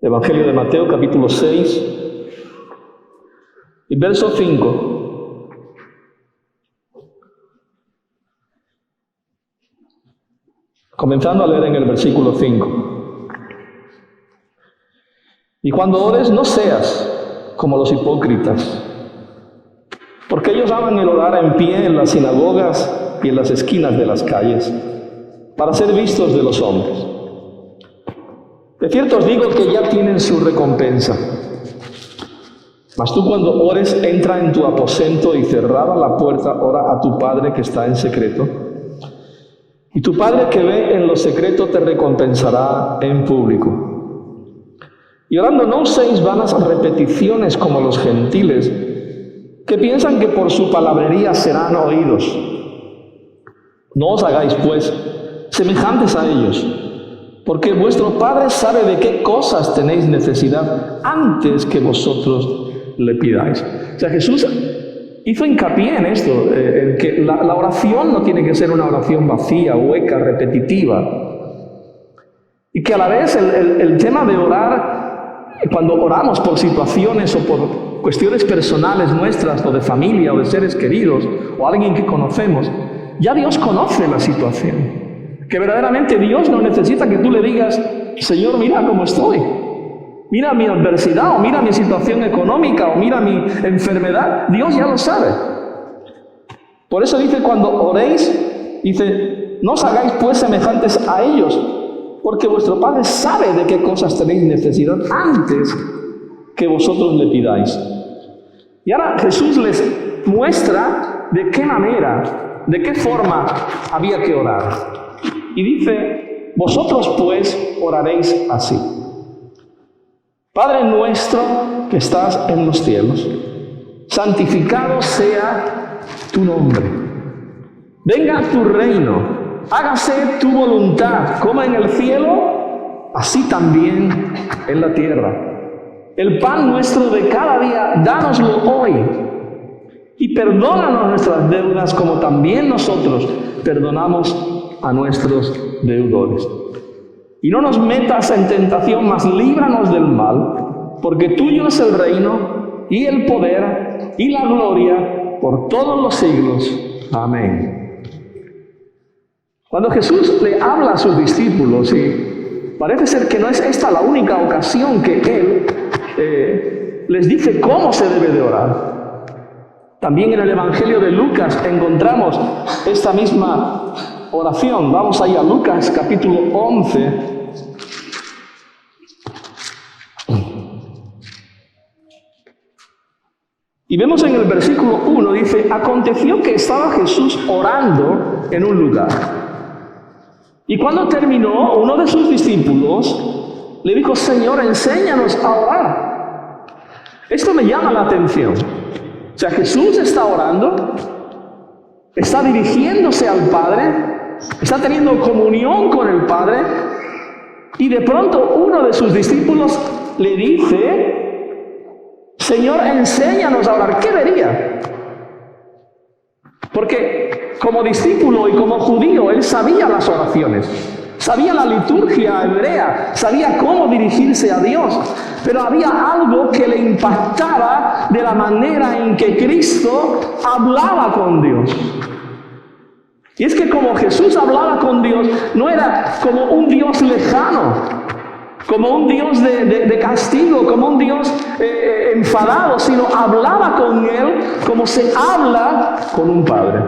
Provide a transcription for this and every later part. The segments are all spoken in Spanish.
Evangelio de Mateo, capítulo 6, y verso 5. Comenzando a leer en el versículo 5. Y cuando ores, no seas como los hipócritas, porque ellos aman el orar en pie en las sinagogas y en las esquinas de las calles, para ser vistos de los hombres. De cierto os digo que ya tienen su recompensa. Mas tú cuando ores, entra en tu aposento y cerrada la puerta, ora a tu Padre que está en secreto. Y tu Padre que ve en lo secreto te recompensará en público. Y orando no uséis vanas repeticiones como los gentiles, que piensan que por su palabrería serán oídos. No os hagáis, pues, semejantes a ellos, porque vuestro Padre sabe de qué cosas tenéis necesidad antes que vosotros le pidáis. O sea, Jesús hizo hincapié en esto, en que la oración no tiene que ser una oración vacía, hueca, repetitiva. Y que a la vez el tema de orar, cuando oramos por situaciones o por cuestiones personales nuestras, o de familia, o de seres queridos, o alguien que conocemos, ya Dios conoce la situación. Que verdaderamente Dios no necesita que tú le digas, Señor, mira cómo estoy, mira mi adversidad, o mira mi situación económica, o mira mi enfermedad. Dios ya lo sabe. Por eso dice, cuando oréis, dice, no os hagáis pues semejantes a ellos, porque vuestro Padre sabe de qué cosas tenéis necesidad antes que vosotros le pidáis. Y ahora Jesús les muestra de qué manera, de qué forma había que orar. Y dice, vosotros pues oraréis así. Padre nuestro que estás en los cielos, santificado sea tu nombre. Venga tu reino, hágase tu voluntad, como en el cielo, así también en la tierra. El pan nuestro de cada día, dánoslo hoy. Y perdónanos nuestras deudas, como también nosotros perdonamos a nuestros deudores. Y no nos metas en tentación, mas líbranos del mal, porque tuyo es el reino, y el poder, y la gloria, por todos los siglos. Amén. Cuando Jesús le habla a sus discípulos, y parece ser que no es esta la única ocasión que Él les dice cómo se debe de orar. También en el Evangelio de Lucas encontramos esta misma oración. Vamos ahí a Lucas capítulo 11. Y vemos en el versículo 1, dice, aconteció que estaba Jesús orando en un lugar. Y cuando terminó, uno de sus discípulos le dijo, Señor, enséñanos a orar. Esto me llama la atención. O sea, Jesús está orando, está dirigiéndose al Padre, está teniendo comunión con el Padre, y de pronto uno de sus discípulos le dice, Señor, enséñanos a orar. ¿Qué vería? Porque como discípulo y como judío, él sabía las oraciones, sabía la liturgia hebrea, sabía cómo dirigirse a Dios, pero había algo que le impactaba de la manera en que Cristo hablaba con Dios. Y es que como Jesús hablaba con Dios, no era como un Dios lejano, como un Dios de castigo, como un Dios enfadado, sino hablaba con Él como se habla con un padre.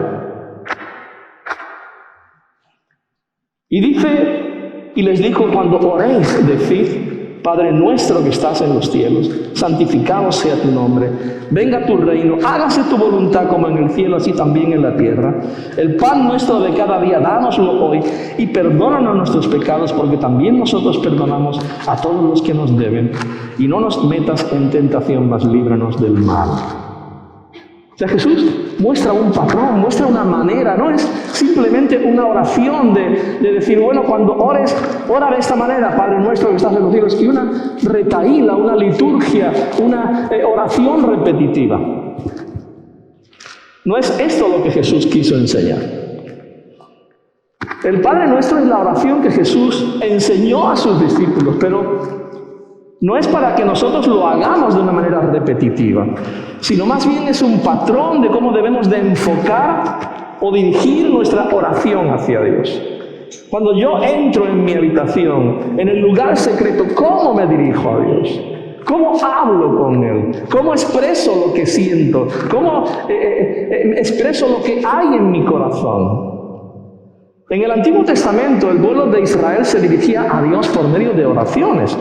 Y dice, y les dijo, cuando oréis, decid, Padre nuestro que estás en los cielos, santificado sea tu nombre, venga tu reino, hágase tu voluntad como en el cielo, así también en la tierra. El pan nuestro de cada día, dánoslo hoy, y perdónanos nuestros pecados, porque también nosotros perdonamos a todos los que nos deben. Y no nos metas en tentación, mas líbranos del mal. O sea, Jesús muestra un patrón, muestra una manera, no es simplemente una oración de decir, bueno, cuando ores, ora de esta manera, Padre nuestro que estás en los cielos, y una retahíla, una liturgia, una oración repetitiva. No es esto lo que Jesús quiso enseñar. El Padre Nuestro es la oración que Jesús enseñó a sus discípulos, pero no es para que nosotros lo hagamos de una manera repetitiva, sino más bien es un patrón de cómo debemos de enfocar o dirigir nuestra oración hacia Dios. Cuando yo entro en mi habitación, en el lugar secreto, ¿cómo me dirijo a Dios? ¿Cómo hablo con Él? ¿Cómo expreso lo que siento? ¿Cómo expreso lo que hay en mi corazón? En el Antiguo Testamento, el pueblo de Israel se dirigía a Dios por medio de oraciones,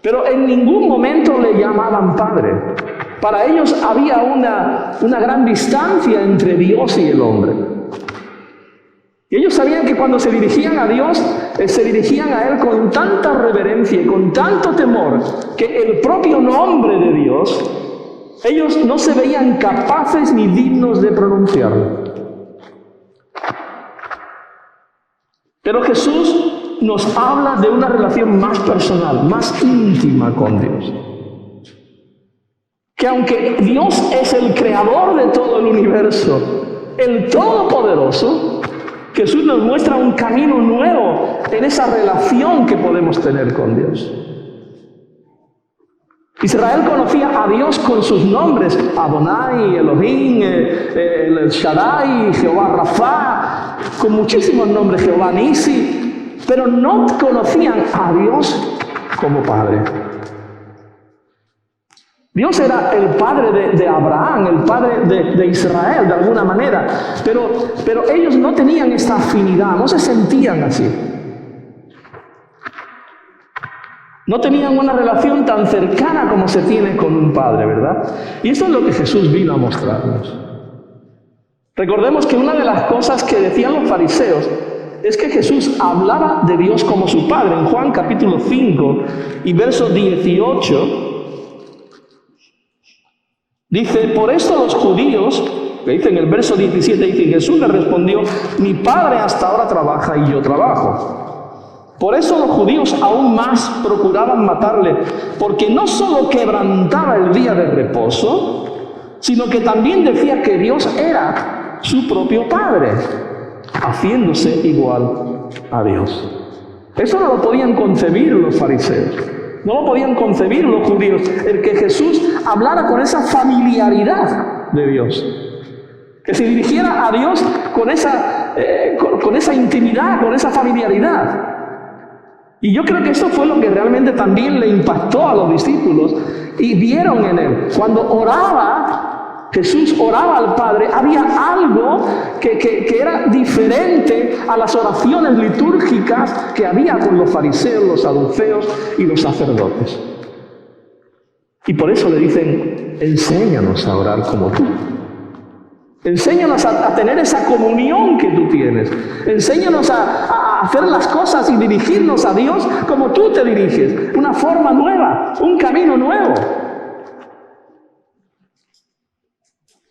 pero en ningún momento le llamaban Padre. Para ellos había una gran distancia entre Dios y el hombre. Y ellos sabían que cuando se dirigían a Dios, se dirigían a Él con tanta reverencia y con tanto temor, que el propio nombre de Dios, ellos no se veían capaces ni dignos de pronunciarlo. Pero Jesús nos habla de una relación más personal, más íntima con Dios. Que aunque Dios es el creador de todo el universo, el Todopoderoso, Jesús nos muestra un camino nuevo en esa relación que podemos tener con Dios. Israel conocía a Dios con sus nombres, Adonai, Elohim, el Shaddai, Jehová Rafa, con muchísimos nombres, Jehová Nisi, pero no conocían a Dios como Padre. Dios era el padre de Abraham, el padre de Israel, de alguna manera, pero ellos no tenían esta afinidad, no se sentían así. No tenían una relación tan cercana como se tiene con un padre, ¿verdad? Y eso es lo que Jesús vino a mostrarnos. Recordemos que una de las cosas que decían los fariseos es que Jesús hablaba de Dios como su Padre. En Juan capítulo 5 y verso 18... dice, por esto los judíos, que dice en el verso 17, dice, Jesús le respondió, mi Padre hasta ahora trabaja y yo trabajo. Por eso los judíos aún más procuraban matarle, porque no solo quebrantaba el día de reposo, sino que también decía que Dios era su propio Padre, haciéndose igual a Dios. Eso no lo podían concebir los fariseos. No lo podían concebir los judíos, el que Jesús hablara con esa familiaridad de Dios, que se dirigiera a Dios con esa intimidad, con esa familiaridad. Y yo creo que eso fue lo que realmente también le impactó a los discípulos y vieron en Él. Cuando oraba, Jesús oraba al Padre, había algo que era diferente a las oraciones litúrgicas que había con los fariseos, los saduceos y los sacerdotes. Y por eso le dicen, enséñanos a orar como tú. Enséñanos a tener esa comunión que tú tienes. Enséñanos a hacer las cosas y dirigirnos a Dios como tú te diriges. Una forma nueva, un camino nuevo.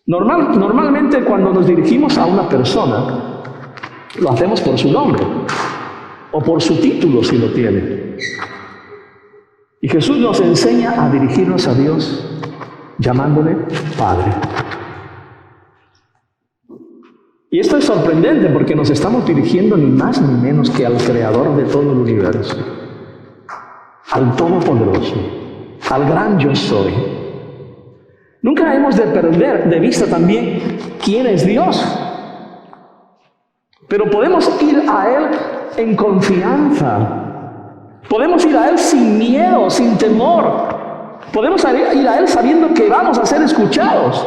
Normalmente cuando nos dirigimos a una persona, lo hacemos por su nombre o por su título si lo tiene. Y Jesús nos enseña a dirigirnos a Dios llamándole Padre. Y esto es sorprendente porque nos estamos dirigiendo ni más ni menos que al Creador de todo el universo, al Todopoderoso, al gran Yo Soy. Nunca hemos de perder de vista también quién es Dios. Pero podemos ir a Él en confianza. Podemos ir a Él sin miedo, sin temor. Podemos ir a Él sabiendo que vamos a ser escuchados.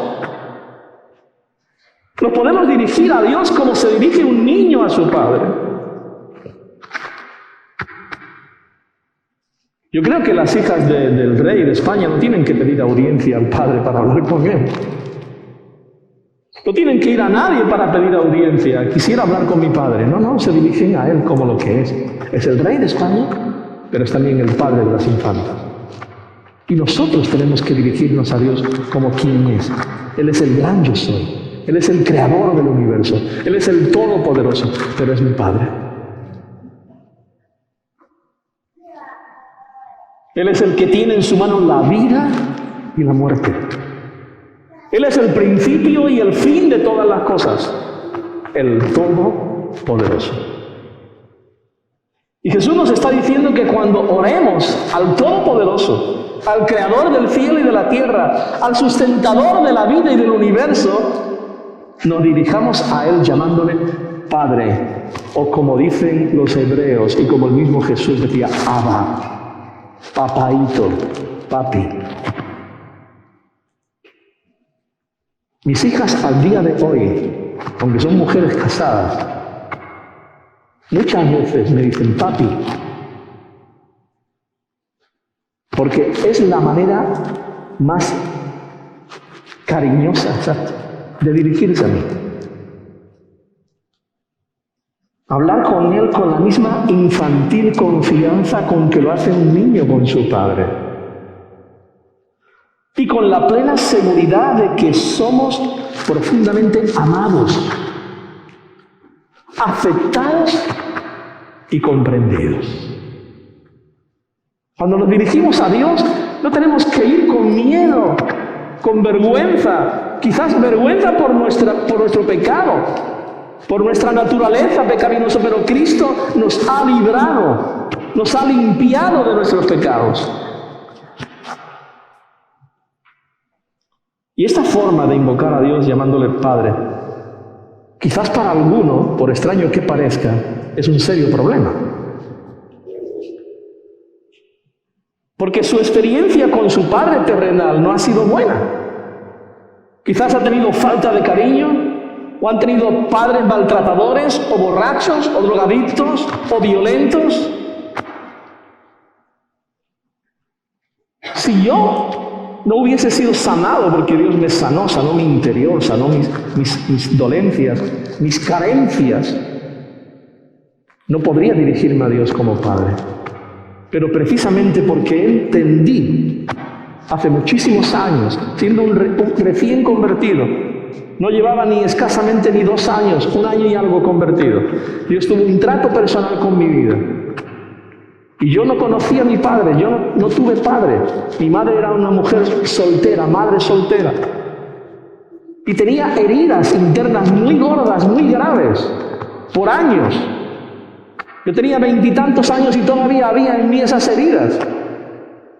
Nos podemos dirigir a Dios como se dirige un niño a su padre. Yo creo que las hijas del rey de España no tienen que pedir audiencia al padre para hablar con él. No tienen que ir a nadie para pedir audiencia. Quisiera hablar con mi padre. No, se dirigen a él como lo que es. Es el rey de España, pero es también el padre de las infantas. Y nosotros tenemos que dirigirnos a Dios como quien es. Él es el gran Yo Soy. Él es el creador del universo. Él es el todopoderoso, pero es mi Padre. Él es el que tiene en su mano la vida y la muerte. Él es el principio y el fin de todas las cosas. El todopoderoso. Y Jesús nos está diciendo que cuando oremos al Todopoderoso, al Creador del cielo y de la tierra, al sustentador de la vida y del universo, nos dirijamos a Él llamándole Padre, o como dicen los hebreos y como el mismo Jesús decía, Abba, papaito, papi. Mis hijas al día de hoy, aunque son mujeres casadas, muchas veces me dicen papi, porque es la manera más cariñosa, exacto, de dirigirse a mí. Hablar con Él con la misma infantil confianza con que lo hace un niño con su padre. Y con la plena seguridad de que somos profundamente amados, aceptados y comprendidos. Cuando nos dirigimos a Dios, no tenemos que ir con miedo, con vergüenza, quizás vergüenza por nuestro pecado, por nuestra naturaleza pecaminosa, pero Cristo nos ha librado, nos ha limpiado de nuestros pecados. Y esta forma de invocar a Dios llamándole Padre, quizás para alguno, por extraño que parezca, es un serio problema. Porque su experiencia con su padre terrenal no ha sido buena. Quizás ha tenido falta de cariño, o han tenido padres maltratadores, o borrachos, o drogadictos, o violentos. Si yo no hubiese sido sanado, porque Dios me sanó mi interior, sanó mis dolencias, mis carencias, no podría dirigirme a Dios como Padre. Pero precisamente porque entendí, hace muchísimos años, siendo un recién convertido, no llevaba ni escasamente ni 2 años, 1 año y algo convertido, Dios tuvo un trato personal con mi vida. Y yo no conocía a mi padre, yo no tuve padre. Mi madre era una mujer soltera, madre soltera. Y tenía heridas internas muy gordas, muy graves, por años. Yo tenía 20 y tantos años y todavía había en mí esas heridas.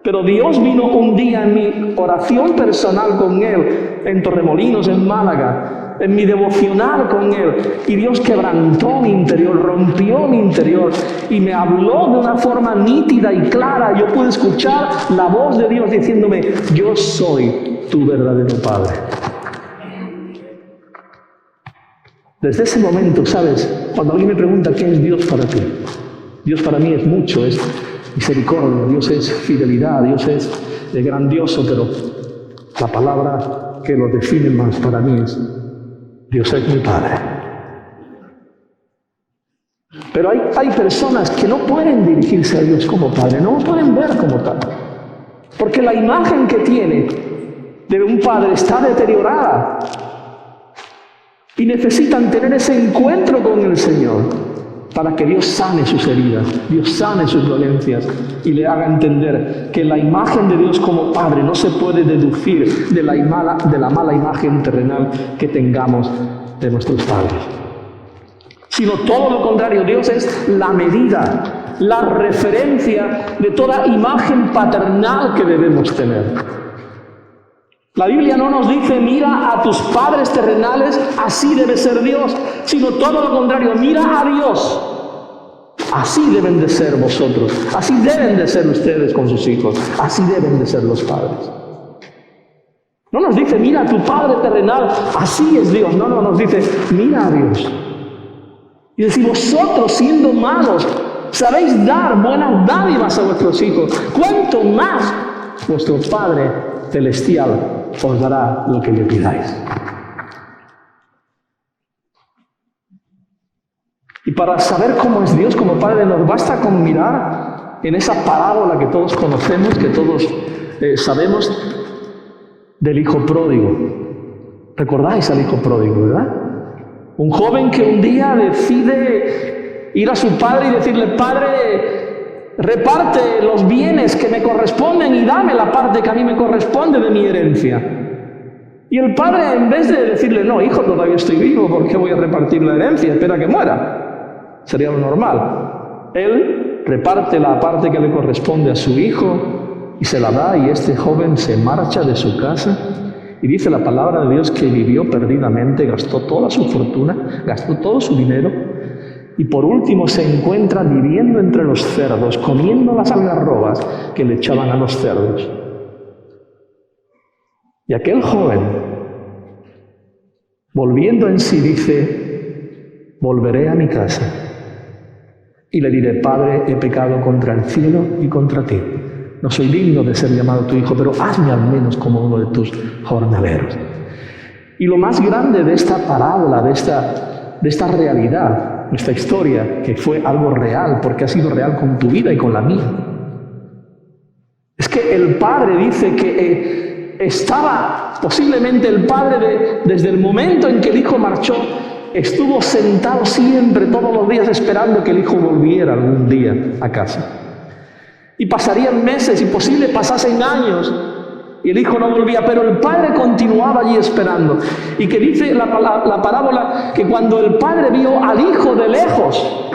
Pero Dios vino un día en mi oración personal con Él, en Torremolinos, en Málaga, en mi devocional con Él, y Dios quebrantó mi interior, rompió mi interior, y me habló de una forma nítida y clara. Yo pude escuchar la voz de Dios diciéndome, yo soy tu verdadero Padre. Desde ese momento, ¿sabes? Cuando alguien me pregunta qué es Dios para ti, Dios para mí es mucho, es misericordia, Dios es fidelidad, Dios es grandioso, pero la palabra que lo define más para mí es Dios es mi Padre. Pero hay personas que no pueden dirigirse a Dios como Padre, no lo pueden ver como tal, porque la imagen que tiene de un Padre está deteriorada y necesitan tener ese encuentro con el Señor para que Dios sane sus heridas, Dios sane sus dolencias y le haga entender que la imagen de Dios como Padre no se puede deducir de la mala imagen terrenal que tengamos de nuestros padres. Sino todo lo contrario, Dios es la medida, la referencia de toda imagen paternal que debemos tener. La Biblia no nos dice, mira a tus padres terrenales, así debe ser Dios, sino todo lo contrario, mira a Dios. Así deben de ser vosotros, así deben de ser ustedes con sus hijos, así deben de ser los padres. No nos dice, mira a tu Padre terrenal, así es Dios. No, nos dice, mira a Dios. Y dice, vosotros siendo malos, sabéis dar buenas dádivas a vuestros hijos. ¿Cuánto más vuestro Padre celestial os dará lo que le pidáis? Y para saber cómo es Dios como Padre, nos basta con mirar en esa parábola que todos conocemos, que todos sabemos, del hijo pródigo. ¿Recordáis al hijo pródigo, verdad? Un joven que un día decide ir a su padre y decirle, Padre, reparte los bienes que me corresponden y dame la parte que a mí me corresponde de mi herencia. Y el padre, en vez de decirle, no, hijo, todavía estoy vivo, ¿por qué voy a repartir la herencia? Espera que muera. Sería lo normal. Él reparte la parte que le corresponde a su hijo y se la da, y este joven se marcha de su casa. Y dice la palabra de Dios que vivió perdidamente, gastó toda su fortuna, gastó todo su dinero, y por último se encuentra viviendo entre los cerdos, comiendo las algarrobas que le echaban a los cerdos. Y aquel joven, volviendo en sí, dice: volveré a mi casa y le diré: Padre, he pecado contra el cielo y contra ti. No soy digno de ser llamado tu hijo, pero hazme al menos como uno de tus jornaleros. Y lo más grande de esta parábola, de esta realidad, esta historia, que fue algo real, porque ha sido real con tu vida y con la mía, es que el padre dice que estaba, posiblemente el padre, desde el momento en que el hijo marchó, estuvo sentado siempre, todos los días, esperando que el hijo volviera algún día a casa. Y pasarían meses, y posible pasasen años, y el hijo no volvía, pero el padre continuaba allí esperando. Y que dice la parábola que cuando el padre vio al hijo de lejos,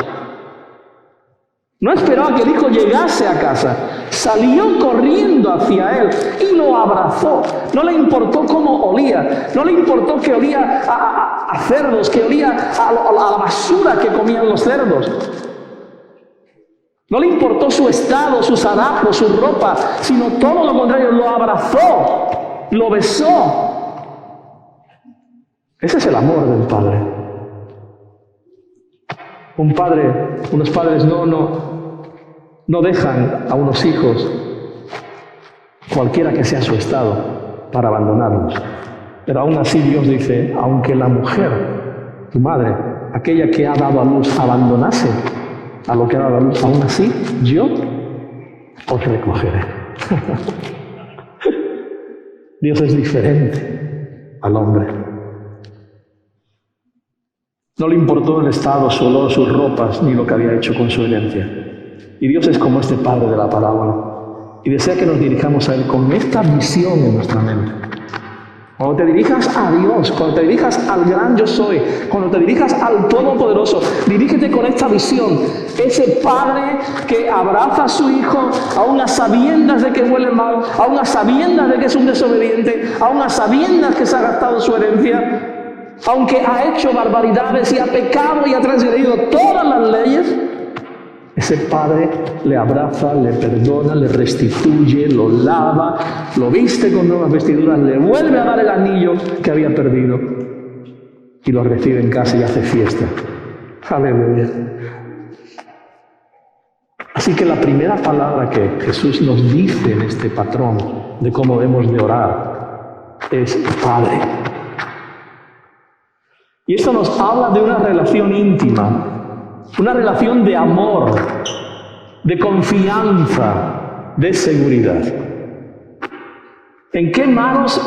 no esperó a que el hijo llegase a casa, salió corriendo hacia él y lo abrazó. No le importó cómo olía, no le importó que olía a cerdos, que olía a la basura que comían los cerdos. No le importó su estado, sus harapos, su ropa, sino todo lo contrario, lo abrazó, lo besó. Ese es el amor del Padre. Unos padres no dejan a unos hijos, cualquiera que sea su estado, para abandonarlos. Pero aún así Dios dice: aunque la mujer, tu madre, aquella que ha dado a luz, abandonase a lo que ha dado a luz, aún así yo os recogeré. Dios es diferente al hombre. No le importó el estado, su olor, sus ropas, ni lo que había hecho con su herencia. Y Dios es como este padre de la parábola, y desea que nos dirijamos a Él con esta visión en nuestra mente. Cuando te dirijas a Dios, cuando te dirijas al gran yo soy, cuando te dirijas al Todopoderoso, dirígete con esta visión. Ese padre que abraza a su hijo, aún a sabiendas de que huele mal, aún a sabiendas de que es un desobediente, aún a sabiendas que se ha gastado su herencia, aunque ha hecho barbaridades y ha pecado y ha transgredido todas las leyes, ese padre le abraza, le perdona, le restituye, lo lava, lo viste con nuevas vestiduras, le vuelve a dar el anillo que había perdido y lo recibe en casa y hace fiesta. Aleluya. Así que la primera palabra que Jesús nos dice en este patrón de cómo debemos de orar es Padre. Y esto nos habla de una relación íntima, una relación de amor, de confianza, de seguridad. ¿En qué manos,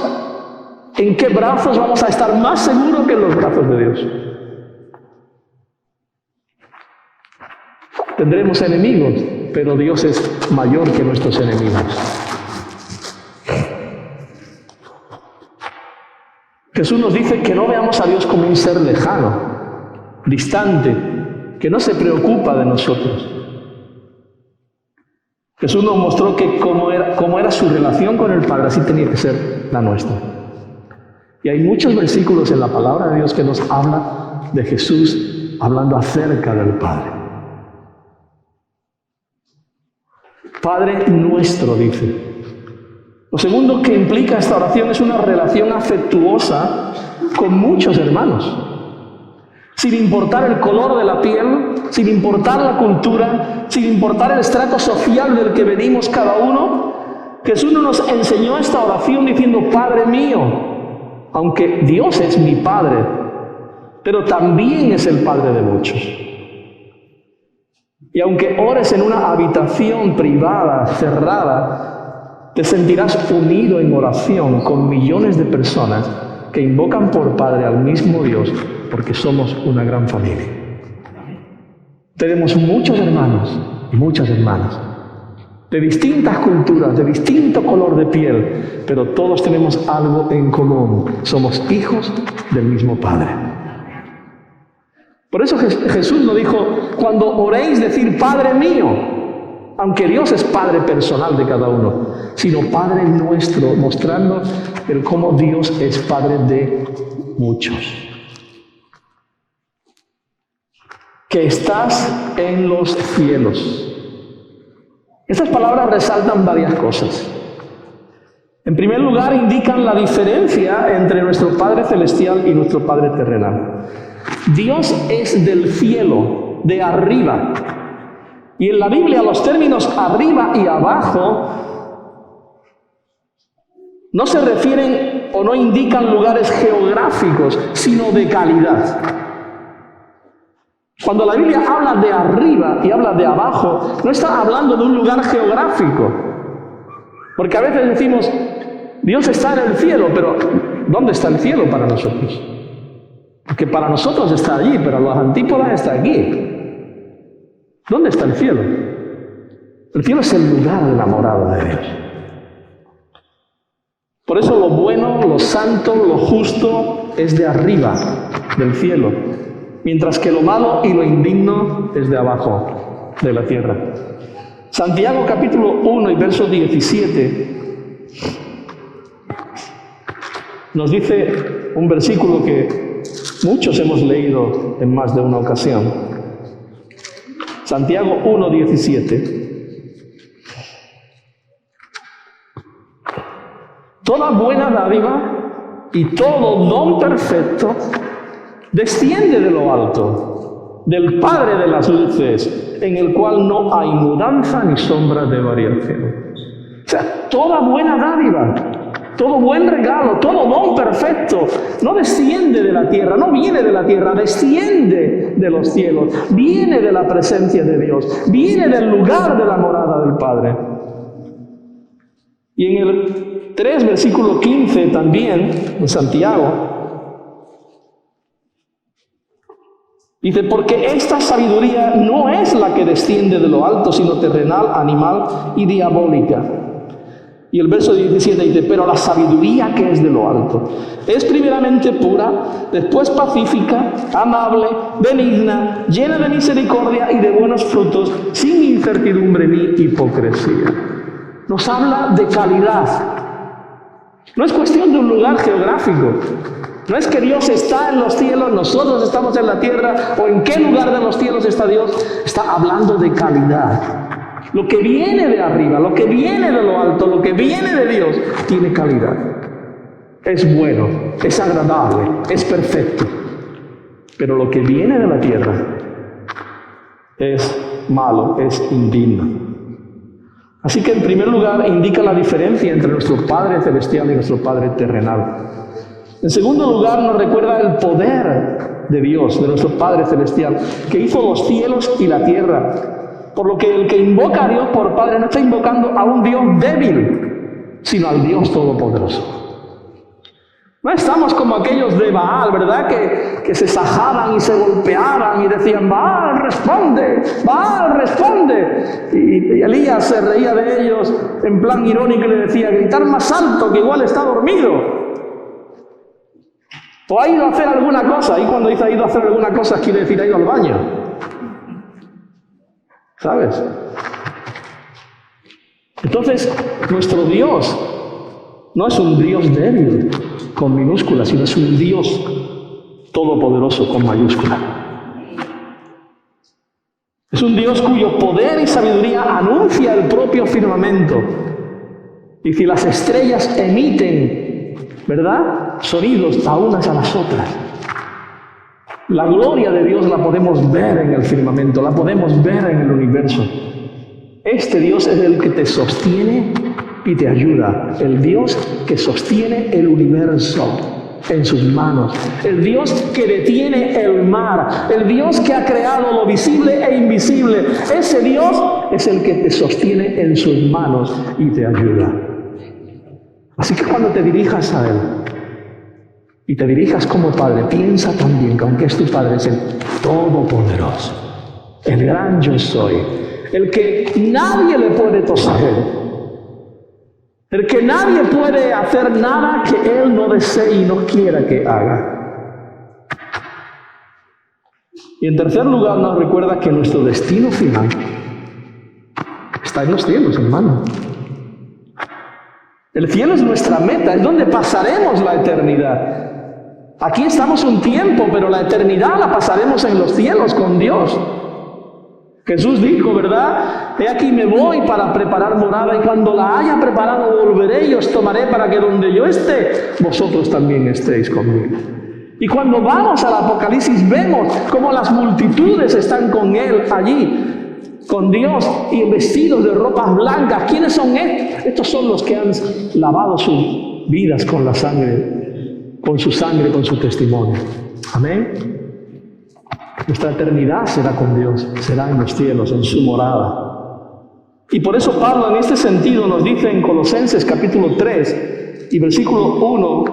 en qué brazos vamos a estar más seguros que en los brazos de Dios? Tendremos enemigos, pero Dios es mayor que nuestros enemigos. Jesús nos dice que no veamos a Dios como un ser lejano, distante, que no se preocupa de nosotros. Jesús nos mostró que como era su relación con el Padre, así tenía que ser la nuestra. Y hay muchos versículos en la palabra de Dios que nos habla de Jesús hablando acerca del Padre. Padre nuestro, dice. Lo segundo que implica esta oración es una relación afectuosa con muchos hermanos. Sin importar el color de la piel, sin importar la cultura, sin importar el estrato social del que venimos cada uno, Jesús no nos enseñó esta oración diciendo: Padre mío, aunque Dios es mi Padre, pero también es el Padre de muchos. Y aunque ores en una habitación privada, cerrada, te sentirás unido en oración con millones de personas que invocan por Padre al mismo Dios, porque somos una gran familia. Tenemos muchos hermanos y muchas hermanas, de distintas culturas, de distinto color de piel, pero todos tenemos algo en común: somos hijos del mismo Padre. Por eso Jesús nos dijo: cuando oréis, decir Padre mío. aunque Dios es Padre personal de cada uno, sino Padre nuestro, mostrando el cómo Dios es Padre de muchos. Que estás en los cielos. Estas palabras resaltan varias cosas. En primer lugar, indican la diferencia entre nuestro Padre celestial y nuestro Padre terrenal. Dios es del cielo, de arriba. Y en la Biblia los términos arriba y abajo no se refieren o no indican lugares geográficos, sino de calidad. Cuando la Biblia habla de arriba y habla de abajo, no está hablando de un lugar geográfico. Porque a veces decimos, Dios está en el cielo, pero ¿dónde está el cielo para nosotros? Porque para nosotros está allí, pero a los antípodas está aquí. ¿Dónde está el cielo? El cielo es el lugar de la morada de Dios. Por eso lo bueno, lo santo, lo justo es de arriba, del cielo, mientras que lo malo y lo indigno es de abajo, de la tierra. Santiago capítulo 1 y verso 17 nos dice un versículo que muchos hemos leído en más de una ocasión. Santiago 1, 17. Toda buena dádiva y todo don perfecto desciende de lo alto, del Padre de las luces, en el cual no hay mudanza ni sombra de variación. O sea, toda buena dádiva, todo buen regalo, todo don perfecto, no desciende de la tierra, no viene de la tierra, desciende de los cielos, viene de la presencia de Dios, viene del lugar de la morada del Padre. Y en el 3, versículo 15 también, en Santiago, dice, porque esta sabiduría no es la que desciende de lo alto, sino terrenal, animal y diabólica. Y el verso 17 dice, pero la sabiduría que es de lo alto es primeramente pura, después pacífica, amable, benigna, llena de misericordia y de buenos frutos, sin incertidumbre ni hipocresía. Nos habla de calidad. No es cuestión de un lugar geográfico. No es que Dios está en los cielos, nosotros estamos en la tierra, o en qué lugar de los cielos está Dios. Está hablando de calidad. Lo que viene de arriba, lo que viene de lo alto, lo que viene de Dios, tiene calidad. Es bueno, es agradable, es perfecto. Pero lo que viene de la tierra es malo, es indigno. Así que en primer lugar indica la diferencia entre nuestro Padre celestial y nuestro Padre terrenal. En segundo lugar nos recuerda el poder de Dios, de nuestro Padre celestial, que hizo los cielos y la tierra. Por lo que el que invoca a Dios por Padre no está invocando a un Dios débil, sino al Dios todopoderoso. No estamos como aquellos de Baal, ¿verdad? Que se sajaban y se golpeaban y decían, Baal, responde, Baal, responde. Y Elías se reía de ellos en plan irónico y le decía, gritar más alto, que igual está dormido. O ha ido a hacer alguna cosa, y cuando dice ha ido a hacer alguna cosa quiere decir ha ido al baño. ¿Sabes? Entonces, nuestro Dios no es un Dios débil con minúscula, sino es un Dios todopoderoso con mayúscula. Es un Dios cuyo poder y sabiduría anuncia el propio firmamento. Y si las estrellas emiten, ¿verdad?, sonidos a unas a las otras. La gloria de Dios la podemos ver en el firmamento, la podemos ver en el universo. Este Dios es el que te sostiene y te ayuda. El Dios que sostiene el universo en sus manos. El Dios que detiene el mar. El Dios que ha creado lo visible e invisible. Ese Dios es el que te sostiene en sus manos y te ayuda. Así que cuando te dirijas a Él, y te dirijas como Padre, piensa también que aunque es tu Padre, es el Todopoderoso, el gran yo soy, el que nadie le puede toser, el que nadie puede hacer nada que Él no desee y no quiera que haga. Y en tercer lugar nos recuerda que nuestro destino final está en los cielos, hermano. El cielo es nuestra meta, es donde pasaremos la eternidad. Aquí estamos un tiempo, pero la eternidad la pasaremos en los cielos con Dios. Jesús dijo, ¿verdad? He aquí me voy para preparar morada, y cuando la haya preparado volveré y os tomaré para que donde yo esté, vosotros también estéis conmigo. Y cuando vamos al Apocalipsis vemos cómo las multitudes están con Él allí, con Dios, y vestidos de ropas blancas. ¿Quiénes son estos? Estos son los que han lavado sus vidas con la sangre, con su sangre, con su testimonio. Amén. Nuestra eternidad será con Dios, será en los cielos, en su morada. Y por eso Pablo en este sentido nos dice en Colosenses capítulo 3 y versículo 1,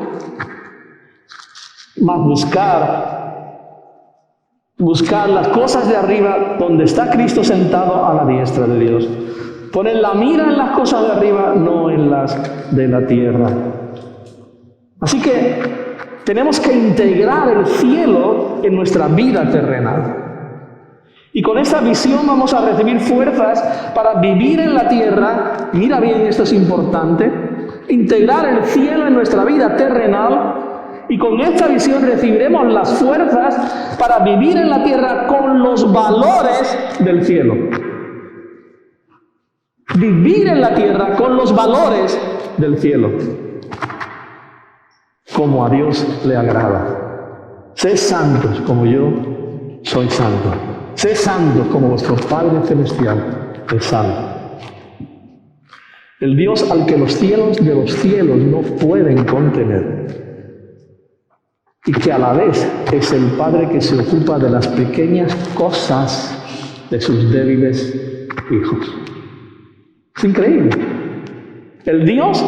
más buscar las cosas de arriba donde está Cristo sentado a la diestra de Dios. Poner la mira en las cosas de arriba, no en las de la tierra. Así que tenemos que integrar el cielo en nuestra vida terrenal. Y con esta visión vamos a recibir fuerzas para vivir en la tierra. Mira bien, esto es importante. Integrar el cielo en nuestra vida terrenal. Y con esta visión recibiremos las fuerzas para vivir en la tierra con los valores del cielo. Vivir en la tierra con los valores del cielo. Como a Dios le agrada. Sed santos como yo soy santo. Sed santos como vuestro Padre Celestial es santo. El Dios al que los cielos de los cielos no pueden contener. Y que a la vez es el Padre que se ocupa de las pequeñas cosas de sus débiles hijos. Es increíble. El Dios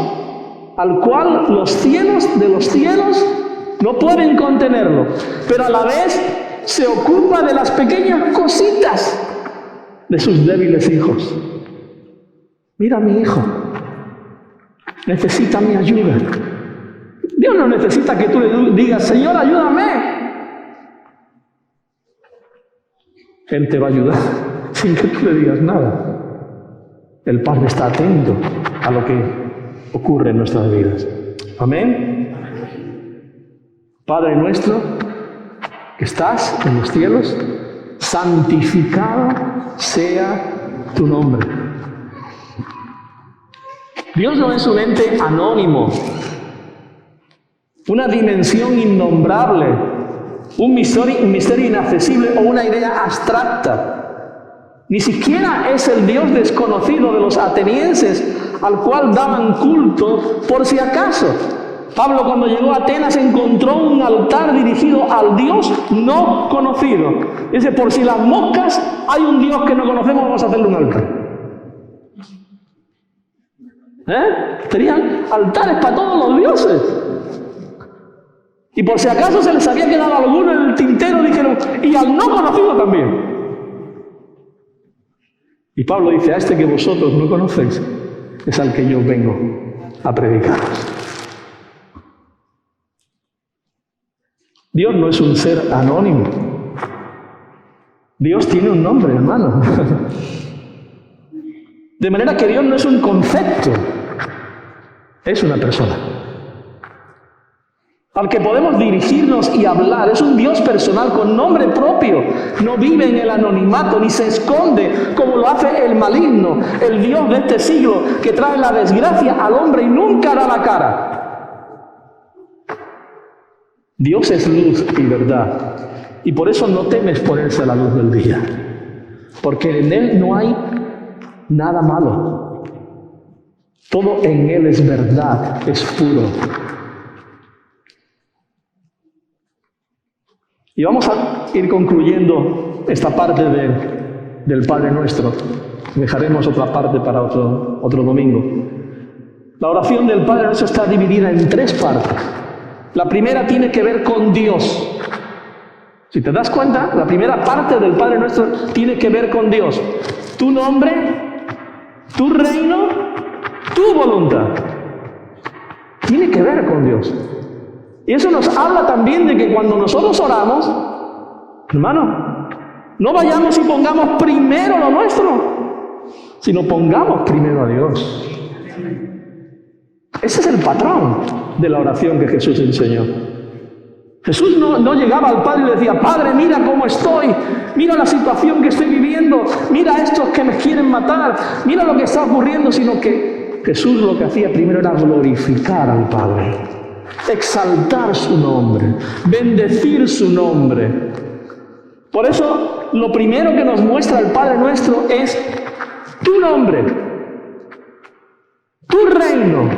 al cual los cielos de los cielos no pueden contenerlo, pero a la vez se ocupa de las pequeñas cositas de sus débiles hijos. Mira, mi hijo necesita mi ayuda. Dios no necesita que tú le digas, Señor, ayúdame. Él te va a ayudar sin que tú le digas nada. El Padre está atento a lo que ocurre en nuestras vidas. Amén. Padre nuestro, que estás en los cielos, santificado sea tu nombre. Dios no es un ente anónimo, una dimensión innombrable, un misterio inaccesible o una idea abstracta. Ni siquiera es el Dios desconocido de los atenienses al cual daban culto por si acaso. Pablo, cuando llegó a Atenas, encontró un altar dirigido al Dios no conocido. Dice, por si las moscas hay un Dios que no conocemos, vamos a hacerle un altar. Tenían altares para todos los dioses. Y por si acaso se les había quedado alguno en el tintero, dijeron, y al no conocido también. Y Pablo dice, a este que vosotros no conocéis, es al que yo vengo a predicaros. Dios no es un ser anónimo. Dios tiene un nombre, hermano. De manera que Dios no es un concepto, es una persona al que podemos dirigirnos y hablar. Es un Dios personal con nombre propio. No vive en el anonimato ni se esconde como lo hace el maligno, el Dios de este siglo que trae la desgracia al hombre y nunca da la cara. Dios es luz y verdad, y por eso no temes ponerse a la luz del día, porque en Él no hay nada malo. Todo en Él es verdad, es puro. Y vamos a ir concluyendo esta parte del Padre Nuestro. Dejaremos otra parte para otro domingo. La oración del Padre Nuestro está dividida en 3 partes. La primera tiene que ver con Dios. Si te das cuenta, la primera parte del Padre Nuestro tiene que ver con Dios. Tu nombre, tu reino, tu voluntad. Tiene que ver con Dios. Y eso nos habla también de que cuando nosotros oramos, hermano, no vayamos y pongamos primero lo nuestro, sino pongamos primero a Dios. Ese es el patrón de la oración que Jesús enseñó. Jesús no llegaba al Padre y le decía: Padre, mira cómo estoy, mira la situación que estoy viviendo, mira a estos que me quieren matar, mira lo que está ocurriendo, sino que Jesús lo que hacía primero era glorificar al Padre, exaltar su nombre, bendecir su nombre. Por eso, lo primero que nos muestra el Padre nuestro es tu nombre, tu reino,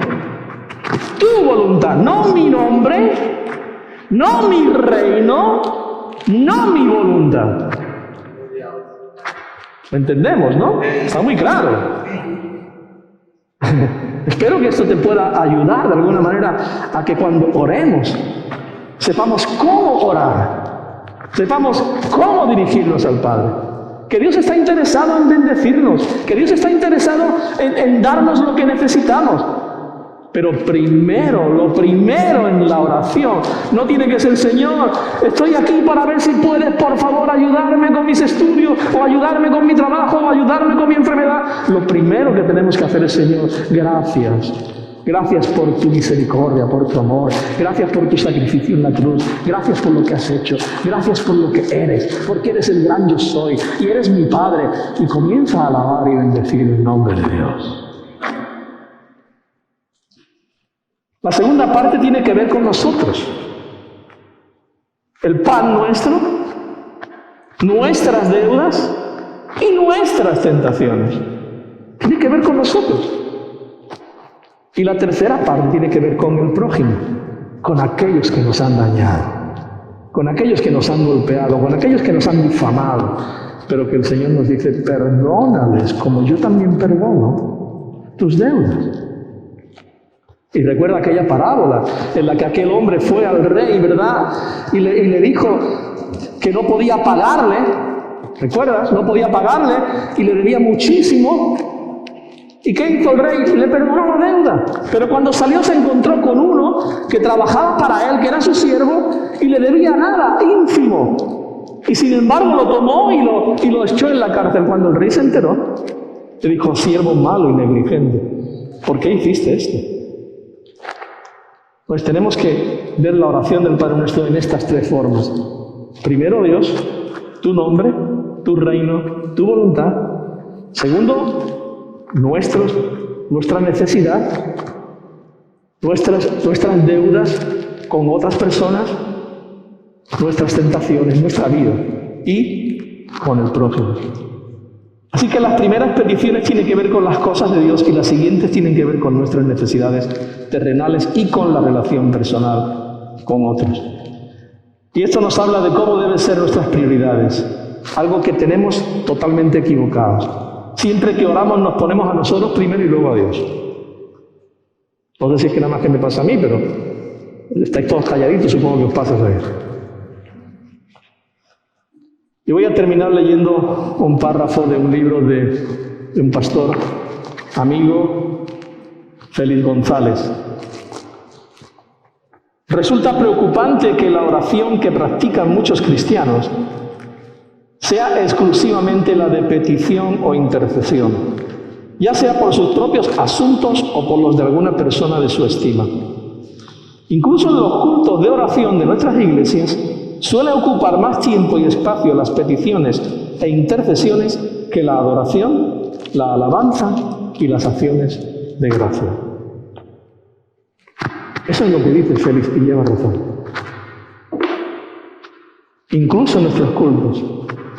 tu voluntad, no mi nombre, no mi reino, no mi voluntad. ¿Lo entendemos, no? Está muy claro. Espero que esto te pueda ayudar de alguna manera a que cuando oremos sepamos cómo orar, sepamos cómo dirigirnos al Padre. Que Dios está interesado en bendecirnos, que Dios está interesado en darnos lo que necesitamos. Pero lo primero en la oración no tiene que ser: Señor, estoy aquí para ver si puedes, por favor, ayudarme con mis estudios, o ayudarme con mi trabajo, o ayudarme con mi enfermedad. Lo primero que tenemos que hacer es: Señor, gracias. Gracias por tu misericordia, por tu amor. Gracias por tu sacrificio en la cruz. Gracias por lo que has hecho. Gracias por lo que eres, porque eres el gran yo soy y eres mi Padre. Y comienza a alabar y bendecir el nombre de Dios. La segunda parte tiene que ver con nosotros. El pan nuestro, nuestras deudas y nuestras tentaciones. Tiene que ver con nosotros. Y la tercera parte tiene que ver con el prójimo, con aquellos que nos han dañado, con aquellos que nos han golpeado, con aquellos que nos han difamado. Pero que el Señor nos dice: perdónales como yo también perdono tus deudas. Y recuerda aquella parábola en la que aquel hombre fue al rey, ¿verdad? Y le dijo que no podía pagarle. ¿Recuerdas? No podía pagarle y le debía muchísimo. ¿Y qué hizo el rey? Le perdonó la deuda. Pero cuando salió se encontró con uno que trabajaba para él, que era su siervo, y le debía nada, ínfimo. Y sin embargo lo tomó y lo echó en la cárcel. Cuando el rey se enteró, le dijo: siervo malo y negligente, ¿por qué hiciste esto? Pues tenemos que ver la oración del Padre Nuestro en estas tres formas. Primero, Dios, tu nombre, tu reino, tu voluntad. Segundo, nuestra necesidad, nuestras deudas con otras personas, nuestras tentaciones, nuestra vida y con el prójimo. Así que las primeras peticiones tienen que ver con las cosas de Dios y las siguientes tienen que ver con nuestras necesidades terrenales y con la relación personal con otros. Y esto nos habla de cómo deben ser nuestras prioridades, algo que tenemos totalmente equivocados. Siempre que oramos nos ponemos a nosotros primero y luego a Dios. No sé si es que nada más que me pasa a mí, pero estáis todos calladitos, supongo que os pasa a eso. Y voy a terminar leyendo un párrafo de un libro de un pastor, amigo, Félix González. Resulta preocupante que la oración que practican muchos cristianos sea exclusivamente la de petición o intercesión, ya sea por sus propios asuntos o por los de alguna persona de su estima. Incluso en los cultos de oración de nuestras iglesias suele ocupar más tiempo y espacio las peticiones e intercesiones que la adoración, la alabanza y las acciones de gracia. Eso es lo que dice Félix y lleva razón. Incluso en nuestros cultos,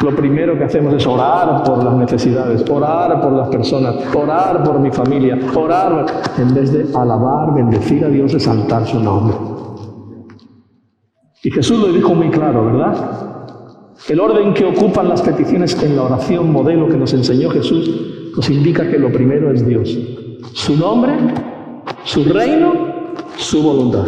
lo primero que hacemos es orar por las necesidades, orar por las personas, orar por mi familia, orar en vez de alabar, bendecir a Dios, exaltar su nombre. Y Jesús lo dijo muy claro, ¿verdad? El orden que ocupan las peticiones en la oración modelo que nos enseñó Jesús nos indica que lo primero es Dios, su nombre, su reino, su voluntad.